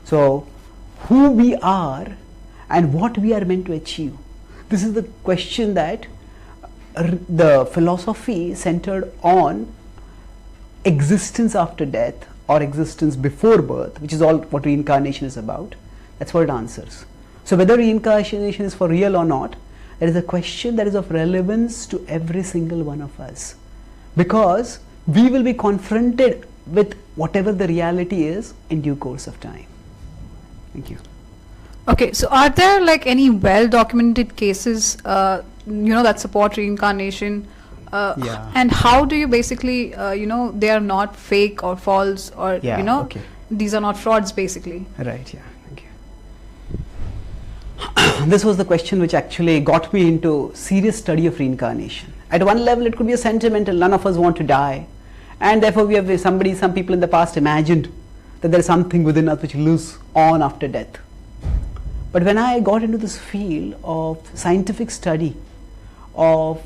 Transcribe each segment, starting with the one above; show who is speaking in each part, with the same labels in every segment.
Speaker 1: So who we are and what we are meant to achieve. This is the question that the philosophy centered on existence after death or existence before birth, which is all what reincarnation is about. That's what it answers. So whether reincarnation is for real or not, there is a question that is of relevance to every single one of us, because we will be confronted with whatever the reality is in due course of time. Thank you.
Speaker 2: Okay, so are there like any well-documented cases, that support reincarnation?
Speaker 1: Yeah.
Speaker 2: And how do you basically, they are not fake or false, or
Speaker 1: Okay.
Speaker 2: these are not frauds, basically?
Speaker 1: Right. Yeah. Thank you. This was the question which actually got me into serious study of reincarnation. At one level, it could be a sentimental. None of us want to die, and therefore we have some people in the past imagined that there is something within us which lives on after death. But when I got into this field of scientific study of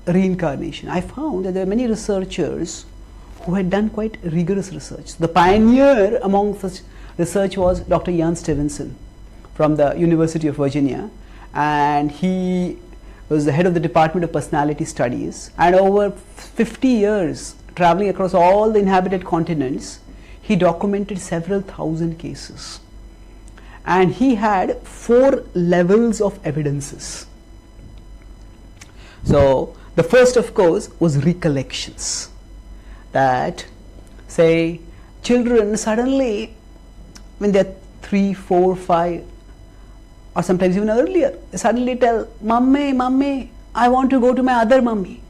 Speaker 1: reincarnation, I found that there were many researchers who had done quite rigorous research. The pioneer among such research was Dr. Ian Stevenson from the University of Virginia, and he was the head of the Department of Personality Studies, and over 50 years traveling across all the inhabited continents, he documented several thousand cases. And he had 4 levels of evidences. So the first, of course, was recollections. That, say, children suddenly, when they're 3, 4, 5, or sometimes even earlier, they suddenly tell, "Mummy, Mummy, I want to go to my other mummy."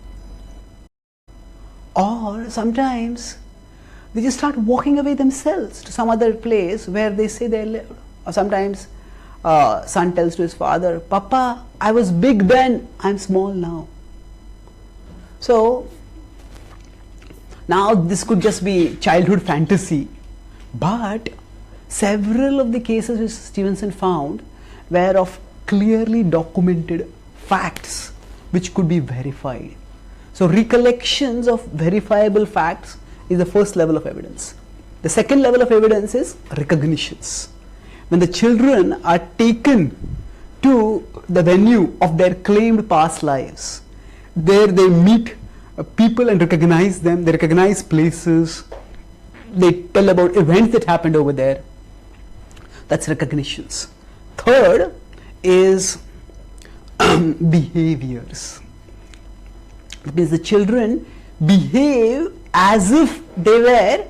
Speaker 1: Or sometimes they just start walking away themselves to some other place where they say they live. Or sometimes son tells to his father, "Papa, I was big then, I'm small now." So now this could just be childhood fantasy, but several of the cases which Stevenson found were of clearly documented facts which could be verified. So recollections of verifiable facts is the first level of evidence. The second level of evidence is recognitions. When the children are taken to the venue of their claimed past lives, there they meet people and recognize them, they recognize places, they tell about events that happened over there. That's recognitions. Third is behaviors. It means the children behave as if they were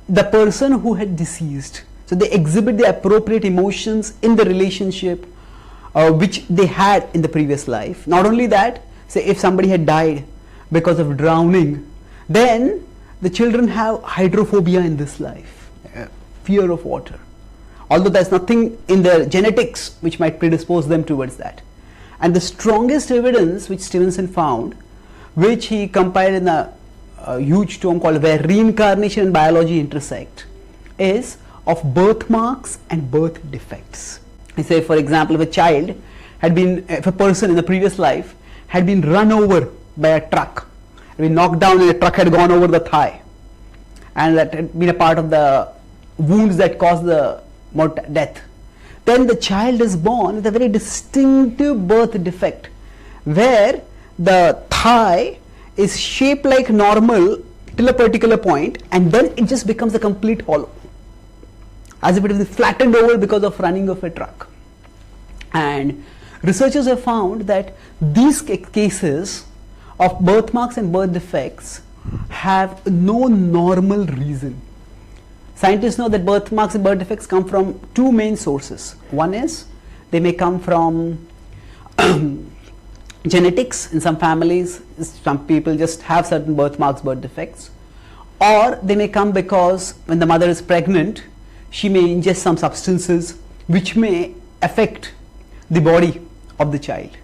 Speaker 1: the person who had deceased. So they exhibit the appropriate emotions in the relationship which they had in the previous life. Not only that, say if somebody had died because of drowning, then the children have hydrophobia in this life, fear of water. Although there's nothing in their genetics which might predispose them towards that. And the strongest evidence which Stevenson found, which he compiled in a huge tome called Where Reincarnation and Biology Intersect, is of birthmarks and birth defects. I say, for example, if a person in the previous life had been run over by a truck, had been knocked down and a truck had gone over the thigh, and that had been a part of the wounds that caused the death, then the child is born with a very distinctive birth defect, where the thigh is shaped like normal till a particular point, and then it just becomes a complete hollow, as if it is flattened over because of running of a truck. And researchers have found that these cases of birthmarks and birth defects have no normal reason. Scientists know that birthmarks and birth defects come from 2 main sources. One is they may come from genetics. In some families, some people just have certain birthmarks, birth defects, or they may come because when the mother is pregnant, she may ingest some substances which may affect the body of the child.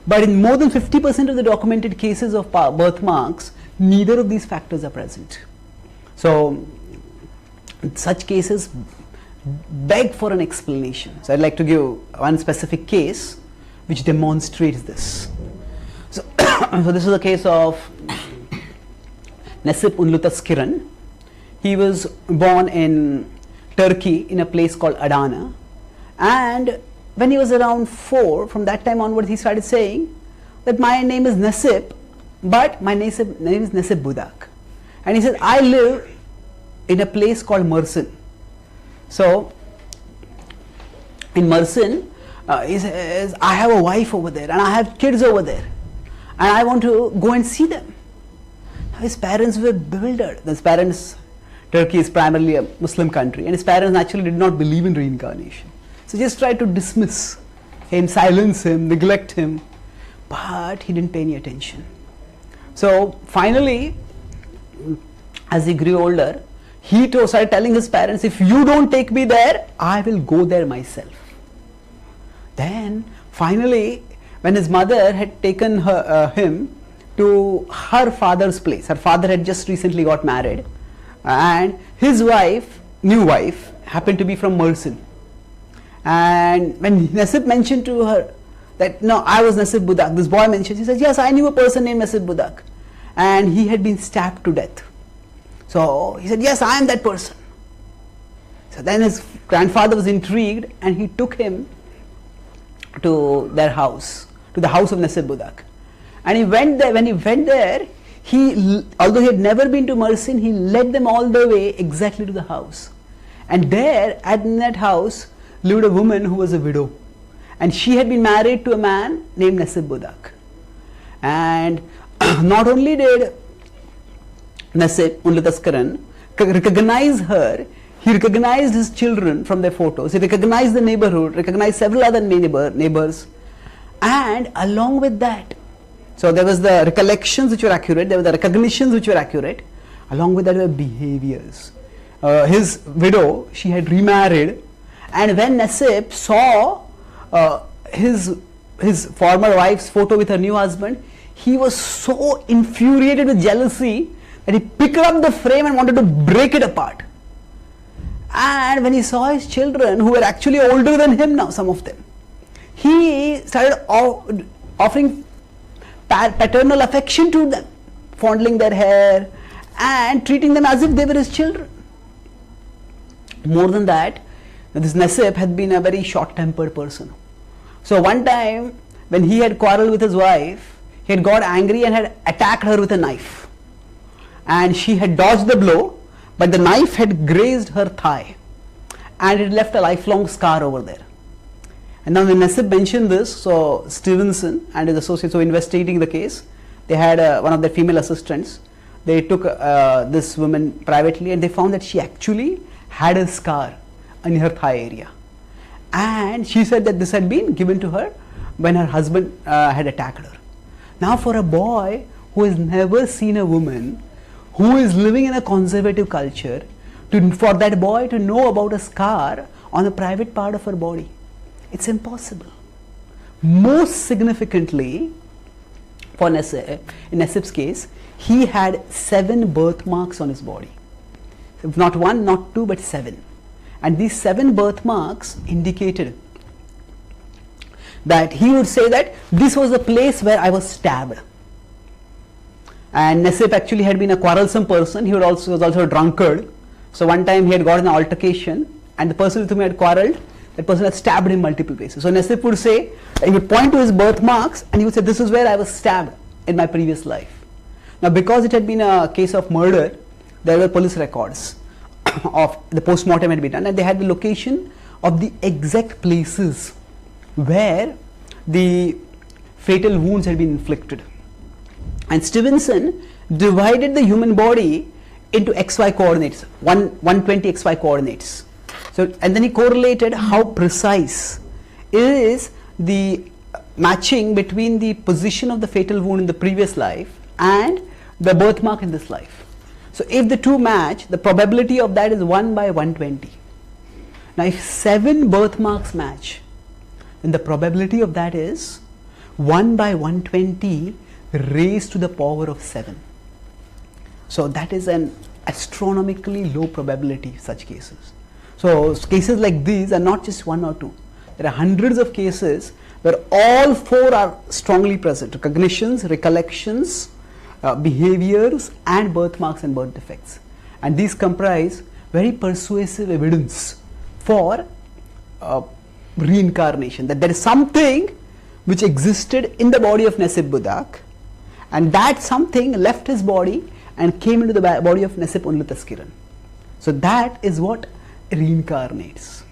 Speaker 1: But in more than 50% of the documented cases of birthmarks, neither of these factors are present. So such cases beg for an explanation. So I'd like to give one specific case which demonstrates this. So, so this is a case of Nasib Unlutas Kiran. He was born in Turkey in a place called Adana, and when he was around 4, from that time onwards he started saying that my name is Nasib, but my name is Nasib Budak. And he said, I live in a place called Mersin. So in Mersin, he says, I have a wife over there and I have kids over there and I want to go and see them. His parents were bewildered. His parents, Turkey is primarily a Muslim country, and his parents naturally did not believe in reincarnation. So just tried to dismiss him, silence him, neglect him, but he didn't pay any attention. So finally, as he grew older, he started telling his parents, if you don't take me there, I will go there myself. Then finally, when his mother had taken him to her father's place, her father had just recently got married, and his wife, new wife, happened to be from Mersin. And when Nasib mentioned to her that, no, I was Nasib Budak, this boy mentioned, he says, yes, I knew a person named Nasib Budak, and he had been stabbed to death. So he said, yes, I am that person. So then his grandfather was intrigued and he took him to their house, to the house of Nasib Budak. And he went there. When he went there, although he had never been to Mersin, he led them all the way exactly to the house. And there, in that house, lived a woman who was a widow. And she had been married to a man named Nasib Budak. And not only did Nasib Unlataskaran recognize her, he recognized his children from their photos, he recognized the neighborhood, recognized several other neighbors, and along with that, so there was the recollections which were accurate, there were the recognitions which were accurate, along with that were behaviors. His widow, she had remarried, and when Nasib saw his former wife's photo with her new husband, he was so infuriated with jealousy that he picked up the frame and wanted to break it apart. And when he saw his children, who were actually older than him now, some of them, he started offering paternal affection to them, fondling their hair and treating them as if they were his children. More than that, this Nasib had been a very short-tempered person. So one time when he had quarreled with his wife, he had got angry and had attacked her with a knife. And she had dodged the blow, but the knife had grazed her thigh and it left a lifelong scar over there. And now when Nasib mentioned this, so Stevenson and his associates who were investigating the case, they had one of their female assistants. They took this woman privately and they found that she actually had a scar in her thigh area. And she said that this had been given to her when her husband had attacked her. Now for a boy who has never seen a woman, who is living in a conservative culture, for that boy to know about a scar on a private part of her body, it's impossible. Most significantly, for Nasib, in Nasib's case, he had 7 birthmarks on his body. Not 1, not 2, but 7. And these 7 birthmarks indicated that he would say that this was the place where I was stabbed. And Nasib actually had been a quarrelsome person. He was also a drunkard. So one time he had got an altercation and the person with whom he had quarreled, that person had stabbed him multiple places. So Nasib would say, he would point to his birthmarks and he would say, this is where I was stabbed in my previous life. Now because it had been a case of murder, there were police records of the post-mortem had been done and they had the location of the exact places where the fatal wounds had been inflicted. And Stevenson divided the human body into XY coordinates, 120 XY coordinates. So, and then he correlated how precise is the matching between the position of the fatal wound in the previous life and the birthmark in this life. So if the two match, the probability of that is 1 by 120. Now if 7 birthmarks match, then the probability of that is 1 by 120 raised to the power of 7. So that is an astronomically low probability of such cases. So cases like these are not just 1 or 2. There are hundreds of cases where all 4 are strongly present: recognitions, recollections, behaviors and birthmarks and birth defects. And these comprise very persuasive evidence for reincarnation, that there is something which existed in the body of Nasib Budak, and that something left his body and came into the body of Nasib only Taskiran. So that is what reincarnates.